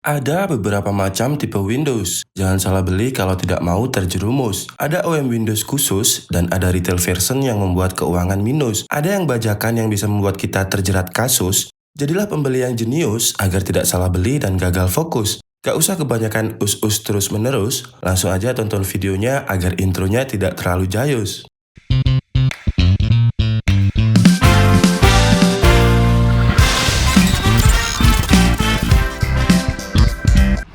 Ada beberapa macam tipe Windows. Jangan salah beli kalau tidak mau terjerumus. Ada OEM Windows khusus dan ada retail version yang membuat keuangan minus. Ada yang bajakan yang bisa membuat kita terjerat kasus. Jadilah pembeli yang jenius agar tidak salah beli dan gagal fokus. Gak usah kebanyakan us-us terus-menerus, langsung aja tonton videonya agar intronya tidak terlalu jayus.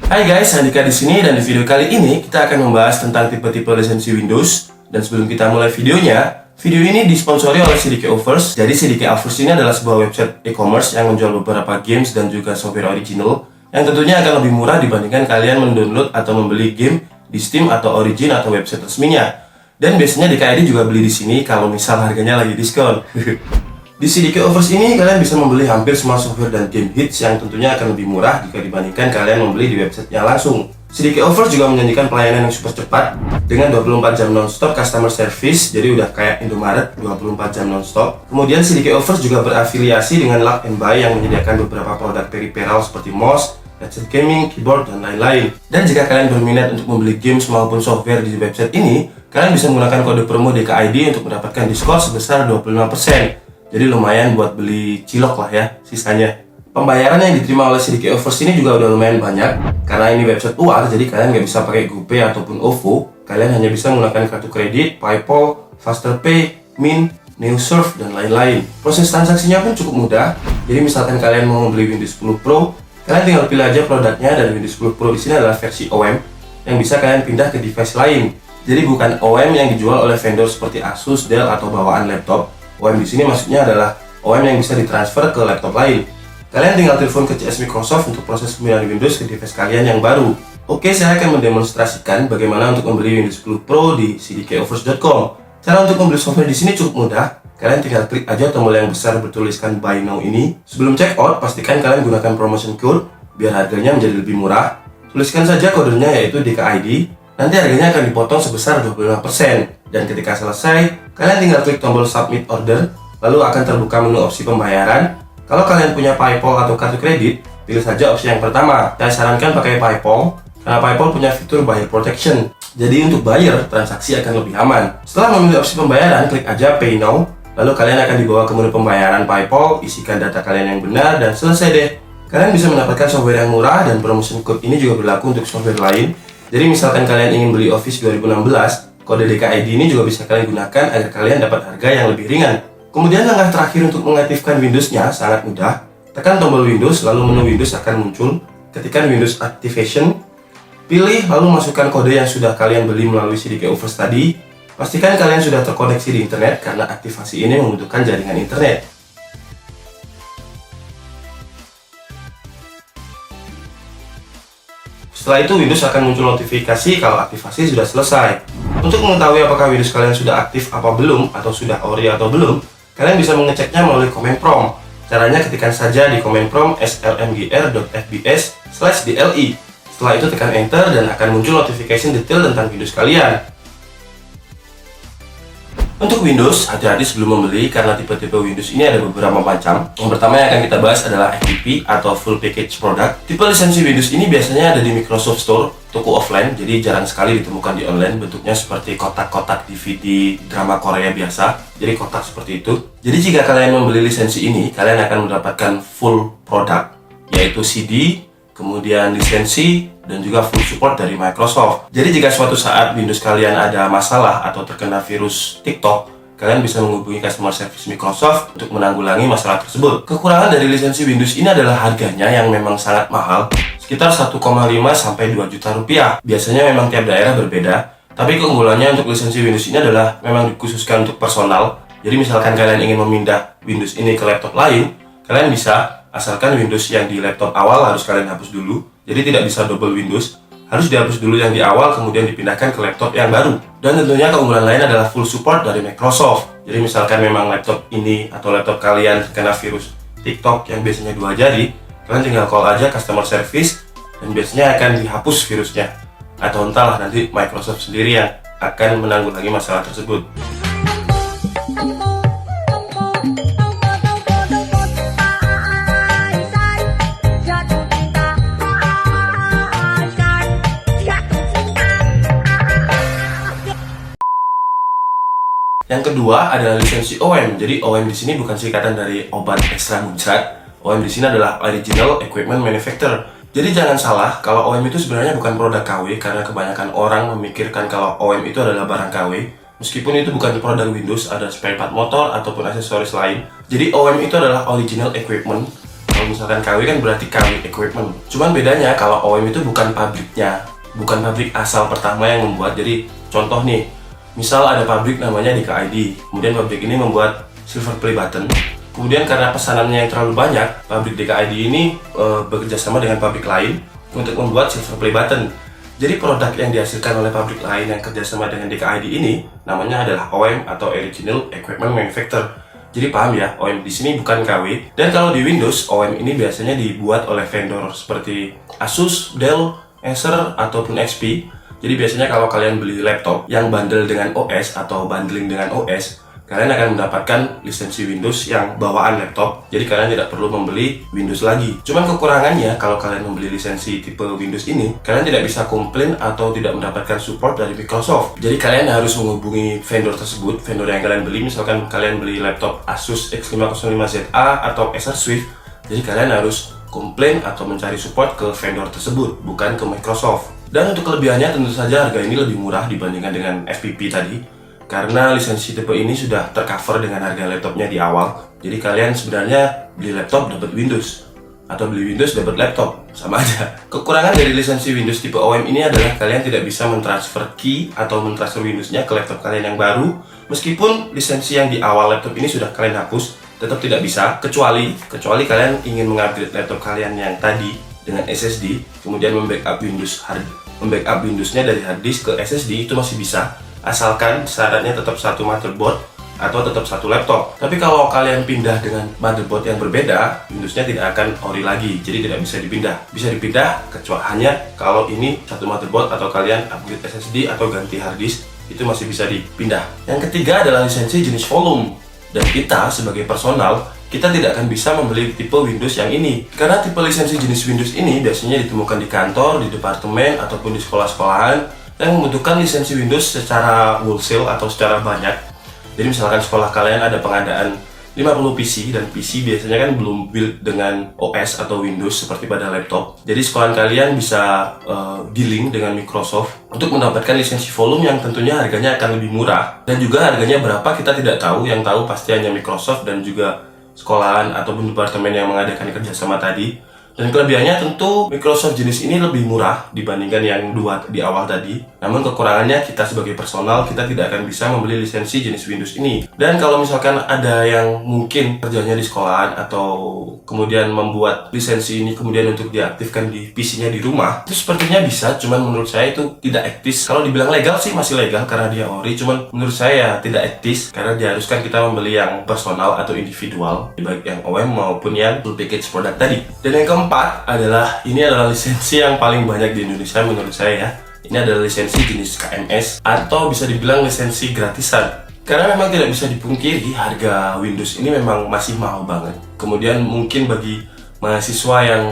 Hai guys, Andika di sini dan di video kali ini kita akan membahas tentang tipe-tipe lisensi Windows. Dan sebelum kita mulai videonya, video ini disponsori oleh CDK Offers. Jadi CDK Offers ini adalah sebuah website e-commerce yang menjual beberapa games dan juga software original yang tentunya akan lebih murah dibandingkan kalian mendownload atau membeli game di Steam atau Origin atau website resminya. Dan biasanya DKID juga beli di sini kalau misal harganya lagi diskon. Di CDK Offers ini kalian bisa membeli hampir semua software dan game hits yang tentunya akan lebih murah jika dibandingkan kalian membeli di websitenya langsung. CDK Offers juga menjanjikan pelayanan yang super cepat dengan 24 jam non-stop customer service, jadi udah kayak Indomaret 24 jam non-stop. Kemudian CDK Offers juga berafiliasi dengan Lock and Buy yang menyediakan beberapa produk peripheral seperti mouse, headset gaming, keyboard, dan lain-lain. Dan jika kalian berminat untuk membeli games maupun software di website ini, kalian bisa menggunakan kode promo DKID untuk mendapatkan diskon sebesar 25%. Jadi lumayan buat beli cilok lah ya sisanya. Pembayaran yang diterima oleh CDK Offers ini juga udah lumayan banyak. Karena ini website luar, jadi kalian nggak bisa pakai GoPay ataupun OVO. Kalian hanya bisa menggunakan kartu kredit, PayPal, FasterPay, Mint, NewSurf, dan lain-lain. Proses transaksinya pun cukup mudah. Jadi misalkan kalian mau membeli Windows 10 Pro, kalian tinggal pilih aja produknya, dan Windows 10 Pro di sini adalah versi OEM yang bisa kalian pindah ke device lain. Jadi bukan OEM yang dijual oleh vendor seperti Asus, Dell, atau bawaan laptop. OEM di sini maksudnya adalah OEM yang bisa ditransfer ke laptop lain. Kalian tinggal telepon ke CS Microsoft untuk proses pemindahan Windows ke device kalian yang baru. Oke, saya akan mendemonstrasikan bagaimana untuk membeli Windows 10 Pro di cdkoffers.com. Cara untuk membeli software di sini cukup mudah. Kalian tinggal klik aja tombol yang besar bertuliskan Buy Now ini. Sebelum check out, pastikan kalian gunakan promotion code biar harganya menjadi lebih murah. Tuliskan saja kodenya yaitu DKID. Nanti harganya akan dipotong sebesar 25%. Dan ketika selesai, kalian tinggal klik tombol Submit Order, lalu akan terbuka menu opsi pembayaran. Kalau kalian punya PayPal atau kartu kredit, pilih saja opsi yang pertama. Saya sarankan pakai PayPal, karena PayPal punya fitur Buyer Protection. Jadi untuk buyer, transaksi akan lebih aman. Setelah memilih opsi pembayaran, klik aja Pay Now, lalu kalian akan dibawa ke menu pembayaran PayPal, isikan data kalian yang benar, dan selesai deh. Kalian bisa mendapatkan software yang murah, dan promotion code ini juga berlaku untuk software lain. Jadi misalkan kalian ingin beli Office 2016, kode DKID ini juga bisa kalian gunakan agar kalian dapat harga yang lebih ringan. Kemudian langkah terakhir untuk mengaktifkan Windows-nya sangat mudah. Tekan tombol Windows, lalu menu Windows akan muncul. Ketikkan Windows Activation, pilih lalu masukkan kode yang sudah kalian beli melalui CDK Offers tadi. Pastikan kalian sudah terkoneksi di internet karena aktivasi ini membutuhkan jaringan internet. Setelah itu Windows akan muncul notifikasi kalau aktivasi sudah selesai. Untuk mengetahui apakah Windows kalian sudah aktif apa belum, atau sudah ori atau belum, kalian bisa mengeceknya melalui command prompt. Caranya ketikkan saja di command prompt slmgr.fbs/dli. Setelah itu tekan enter dan akan muncul notification detail tentang Windows kalian. Untuk Windows, hati-hati sebelum membeli karena tipe-tipe Windows ini ada beberapa macam. Yang pertama yang akan kita bahas adalah FPP atau Full Package Product. Tipe lisensi Windows ini biasanya ada di Microsoft Store, toko offline, jadi jarang sekali ditemukan di online. Bentuknya seperti kotak-kotak DVD drama Korea biasa, jadi kotak seperti itu. Jadi jika kalian membeli lisensi ini, kalian akan mendapatkan full product, yaitu CD, kemudian lisensi, dan juga full support dari Microsoft. Jadi jika suatu saat Windows kalian ada masalah atau terkena virus TikTok, kalian bisa menghubungi customer service Microsoft untuk menanggulangi masalah tersebut. Kekurangan dari lisensi Windows ini adalah harganya yang memang sangat mahal, sekitar 1,5 sampai 2 juta rupiah. Biasanya memang tiap daerah berbeda, tapi keunggulannya untuk lisensi Windows ini adalah memang dikhususkan untuk personal. Jadi misalkan kalian ingin memindah Windows ini ke laptop lain, kalian bisa, asalkan Windows yang di laptop awal harus kalian hapus dulu. Jadi tidak bisa double Windows, harus dihapus dulu yang di awal kemudian dipindahkan ke laptop yang baru. Dan tentunya keunggulan lain adalah full support dari Microsoft. Jadi misalkan memang laptop ini atau laptop kalian terkena virus TikTok yang biasanya 2 jari, kalian tinggal call aja customer service dan biasanya akan dihapus virusnya. Atau entahlah nanti Microsoft sendiri yang akan menanggulangi masalah tersebut. Yang kedua adalah lisensi OEM. Jadi OEM di sini bukan singkatan dari obat ekstra muncrat. OEM di sini adalah Original Equipment Manufacturer. Jadi jangan salah, kalau OEM itu sebenarnya bukan produk KW, karena kebanyakan orang memikirkan kalau OEM itu adalah barang KW. Meskipun itu bukan produk Windows, ada spare part motor ataupun aksesoris lain. Jadi OEM itu adalah Original Equipment. Kalau misalkan KW kan berarti KW Equipment. Cuman bedanya kalau OEM itu bukan pabriknya, bukan pabrik asal pertama yang membuat. Jadi contoh nih, misal ada pabrik namanya DKID, kemudian pabrik ini membuat silver play button. Kemudian karena pesanannya yang terlalu banyak, pabrik DKID ini bekerja sama dengan pabrik lain untuk membuat silver play button. Jadi produk yang dihasilkan oleh pabrik lain yang kerjasama dengan DKID ini namanya adalah OEM atau Original Equipment Manufacturer. Jadi paham ya, OEM di sini bukan KW. Dan kalau di Windows, OEM ini biasanya dibuat oleh vendor seperti Asus, Dell, Acer, ataupun XP. Jadi biasanya kalau kalian beli laptop yang bundle dengan OS atau bundling dengan OS, kalian akan mendapatkan lisensi Windows yang bawaan laptop. Jadi kalian tidak perlu membeli Windows lagi. Cuman kekurangannya, kalau kalian membeli lisensi tipe Windows ini, kalian tidak bisa komplain atau tidak mendapatkan support dari Microsoft. Jadi kalian harus menghubungi vendor tersebut, vendor yang kalian beli. Misalkan kalian beli laptop Asus X505ZA atau Acer Swift, jadi kalian harus komplain atau mencari support ke vendor tersebut, bukan ke Microsoft. Dan untuk kelebihannya tentu saja harga ini lebih murah dibandingkan dengan FPP tadi, karena lisensi tipe ini sudah tercover dengan harga laptopnya di awal. Jadi kalian sebenarnya beli laptop dapat Windows, atau beli Windows dapat laptop, sama aja. Kekurangan dari lisensi Windows tipe OEM ini adalah kalian tidak bisa mentransfer key atau mentransfer Windowsnya ke laptop kalian yang baru. Meskipun lisensi yang di awal laptop ini sudah kalian hapus, tetap tidak bisa, kecuali kalian ingin mengupgrade laptop kalian yang tadi dengan SSD, kemudian membackup Windowsnya dari hard disk ke SSD, itu masih bisa, asalkan syaratnya tetap satu motherboard atau tetap satu laptop. Tapi kalau kalian pindah dengan motherboard yang berbeda, Windowsnya tidak akan ori lagi, jadi tidak bisa dipindah. Bisa dipindah kecuali hanya kalau ini satu motherboard atau kalian upgrade SSD atau ganti hard disk, itu masih bisa dipindah. Yang ketiga adalah lisensi jenis volume. Dan kita sebagai personal, kita tidak akan bisa membeli tipe Windows yang ini, karena tipe lisensi jenis Windows ini biasanya ditemukan di kantor, di departemen, ataupun di sekolah-sekolahan yang membutuhkan lisensi Windows secara wholesale atau secara banyak. Jadi misalkan sekolah kalian ada pengadaan 50 PC, dan PC biasanya kan belum build dengan OS atau Windows seperti pada laptop. Jadi sekolah kalian bisa dealing dengan Microsoft untuk mendapatkan lisensi volume yang tentunya harganya akan lebih murah. Dan juga harganya berapa kita tidak tahu, yang tahu pasti hanya Microsoft dan juga sekolahan ataupun departemen yang mengadakan kerjasama tadi. Dan kelebihannya tentu Microsoft jenis ini lebih murah dibandingkan yang dua di awal tadi. Namun kekurangannya kita sebagai personal, kita tidak akan bisa membeli lisensi jenis Windows ini. Dan kalau misalkan ada yang mungkin kerjanya di sekolahan atau kemudian membuat lisensi ini kemudian untuk diaktifkan di PC-nya di rumah, itu sepertinya bisa, cuman menurut saya itu tidak etis. Kalau dibilang legal sih masih legal karena dia ori, cuman menurut saya tidak etis karena diharuskan kita membeli yang personal atau individual, baik yang OEM maupun yang full package produk tadi. Dan yang keempat adalah, ini adalah lisensi yang paling banyak di Indonesia menurut saya ya. Ini adalah lisensi jenis KMS atau bisa dibilang lisensi gratisan. Karena memang tidak bisa dipungkiri harga Windows ini memang masih mahal banget. Kemudian mungkin bagi mahasiswa yang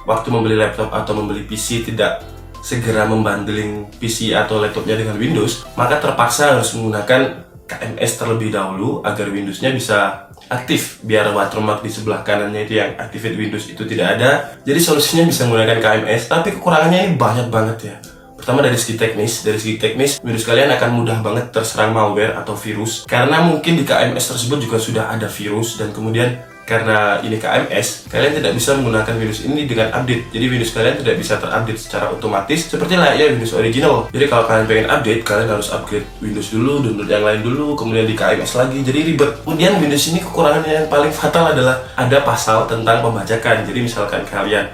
waktu membeli laptop atau membeli PC tidak segera membundling PC atau laptopnya dengan Windows, maka terpaksa harus menggunakan KMS terlebih dahulu agar Windowsnya bisa aktif, biar watermark di sebelah kanannya itu yang activate Windows itu tidak ada. Jadi solusinya bisa menggunakan KMS, tapi kekurangannya ini banyak banget ya. Pertama dari segi teknis, Windows kalian akan mudah banget terserang malware atau virus, karena mungkin di KMS tersebut juga sudah ada virus. Dan kemudian karena ini KMS, kalian tidak bisa menggunakan Windows ini dengan update. Jadi Windows kalian tidak bisa terupdate secara otomatis seperti layaknya Windows original. Jadi kalau kalian pengen update, kalian harus upgrade Windows dulu, download yang lain dulu, kemudian di KMS lagi, jadi ribet. Kemudian Windows ini kekurangannya yang paling fatal adalah ada pasal tentang pembajakan. Jadi misalkan kalian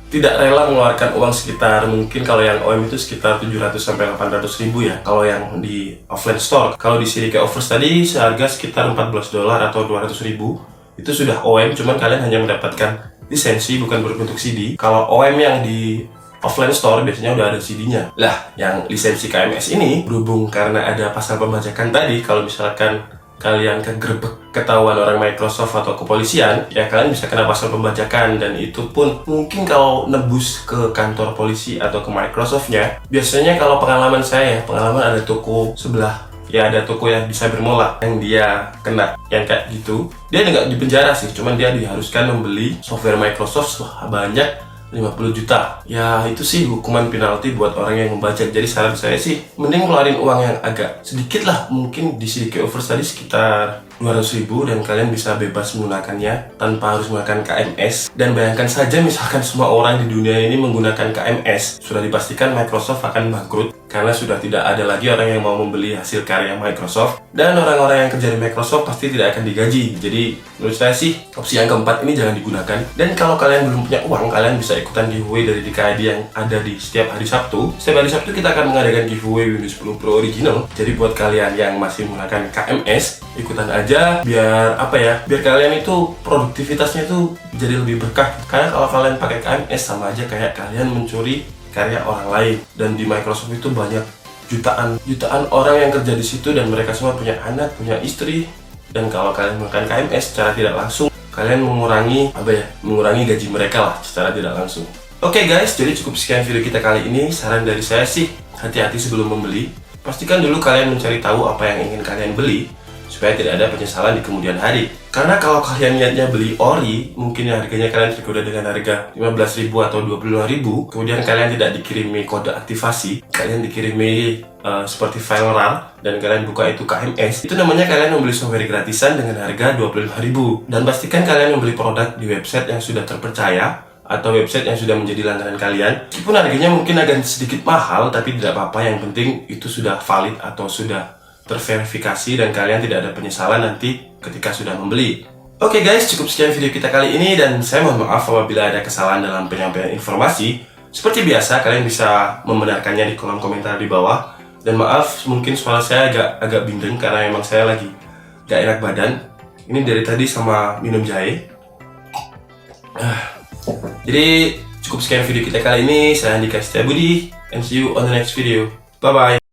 tidak rela mengeluarkan uang sekitar, mungkin kalau yang OEM itu sekitar 700 sampai 800 ribu ya, kalau yang di offline store. Kalau di Sirike Offers tadi seharga sekitar $14 atau 200 ribu, itu sudah OEM, cuman kalian hanya mendapatkan lisensi bukan berbentuk CD. Kalau OEM yang di offline store biasanya udah ada CD-nya. Lah, yang lisensi KMS ini berhubung karena ada pasal pembajakan tadi, kalau misalkan kalian kegerebek ketahuan orang Microsoft atau kepolisian, ya kalian bisa kena pasal pembajakan. Dan itu pun mungkin kalau nebus ke kantor polisi atau ke Microsoftnya, biasanya kalau pengalaman saya, pengalaman ada toko sebelah ya ada toko yang bisa bermola yang dia kena yang kayak gitu. Dia nggak dipenjara sih, cuman dia diharuskan membeli software Microsoft banyak 50 juta. Ya itu sih hukuman penalti buat orang yang membajak. Jadi saran saya sih mending ngeluarin uang yang agak sedikit lah. Mungkin di CDK-Overs tadi sekitar 200.000 dan kalian bisa bebas menggunakannya tanpa harus menggunakan KMS. Dan bayangkan saja misalkan semua orang di dunia ini menggunakan KMS, sudah dipastikan Microsoft akan bangkrut karena sudah tidak ada lagi orang yang mau membeli hasil karya Microsoft, dan orang-orang yang kerja di Microsoft pasti tidak akan digaji. Jadi menurut saya sih opsi yang keempat ini jangan digunakan. Dan kalau kalian belum punya uang, kalian bisa ikutan giveaway dari DKID yang ada di setiap hari Sabtu. Setiap hari Sabtu kita akan mengadakan giveaway Windows 10 Pro original. Jadi buat kalian yang masih menggunakan KMS, ikutan aja biar apa ya? Biar kalian itu produktivitasnya itu jadi lebih berkah. Karena kalau kalian pakai KMS sama aja kayak kalian mencuri karya orang lain. Dan di Microsoft itu banyak jutaan orang yang kerja di situ dan mereka semua punya anak, punya istri. Dan kalau kalian menggunakan KMS secara tidak langsung, kalian mengurangi gaji mereka lah secara tidak langsung. Oke guys, jadi cukup sekian video kita kali ini. Saran dari saya sih, hati-hati sebelum membeli. Pastikan dulu kalian mencari tahu apa yang ingin kalian beli, supaya tidak ada penyesalan di kemudian hari. Karena kalau kalian niatnya beli ori, mungkin harganya kalian tergoda dengan harga 15.000 atau 25.000, kemudian kalian tidak dikirimi kode aktivasi, kalian dikirimi seperti file RAR, dan kalian buka itu KMS, itu namanya kalian membeli software gratisan dengan harga 25.000. Dan pastikan kalian membeli produk di website yang sudah terpercaya, atau website yang sudah menjadi langganan kalian. Meskipun harganya mungkin agak sedikit mahal, tapi tidak apa-apa, yang penting itu sudah valid atau sudah terverifikasi dan kalian tidak ada penyesalan nanti ketika sudah membeli. Oke guys, cukup sekian video kita kali ini dan saya mohon maaf apabila ada kesalahan dalam penyampaian informasi. Seperti biasa, kalian bisa membenarkannya di kolom komentar di bawah. Dan maaf, mungkin suara saya agak bindeng karena memang saya lagi gak enak badan. Ini dari tadi sama minum jahe. Jadi cukup sekian video kita kali ini. Saya Andika Setiabudi and see you on the next video. Bye bye.